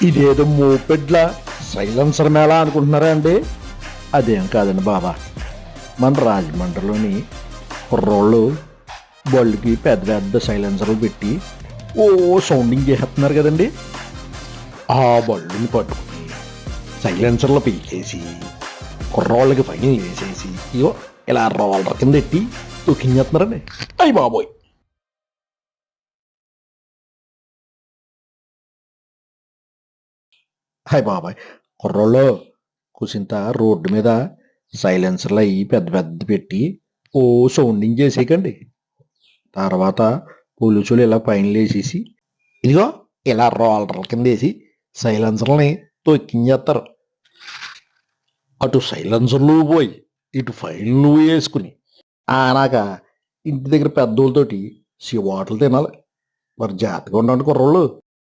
ఇదేదో మోపెడ్ల సైలెన్సర్ మేళ అనుకుంటున్నారా అండి? అదేం కాదండి బాబా. మన రాజమండ్రిలోని కుర్రోళ్ళు బళ్ళకి పెద్ద పెద్ద సైలెన్సర్లు పెట్టి ఓ సౌండింగ్ చేసేస్తున్నారు కదండి. ఆ బళ్ళుని పట్టుకుని సైలెన్సర్లు పీకేసి కుర్రోళ్ళకి ఫైన్ వేసేసి ఇగో ఇలా రోలర్ కింద ఎట్టి తొక్కించేస్తున్నారండి. అయ్యి బాబోయ్. హాయ్ బాబాయ్. కుర్రోళ్ళు కుసింత రోడ్డు మీద సైలెన్సర్లు అయ్యి పెద్ద పెద్ద పెట్టి ఓ సౌండింగ్ చేసేయకండి. తర్వాత పోలీసులు ఇలా ఫైన్లు వేసేసి ఇదిగో ఇలా రోలర్ కింద వేసి సైలెన్సర్లని తొక్కించేస్తారు. అటు సైలెన్సర్లు పోయి ఇటు ఫైన్లు వేసుకుని ఆనాక ఇంటి దగ్గర పెద్దోళ్ళతోటి శివాటలు తినాలి. మరి జాగ్రత్తగా ఉండండి కుర్రోళ్ళు.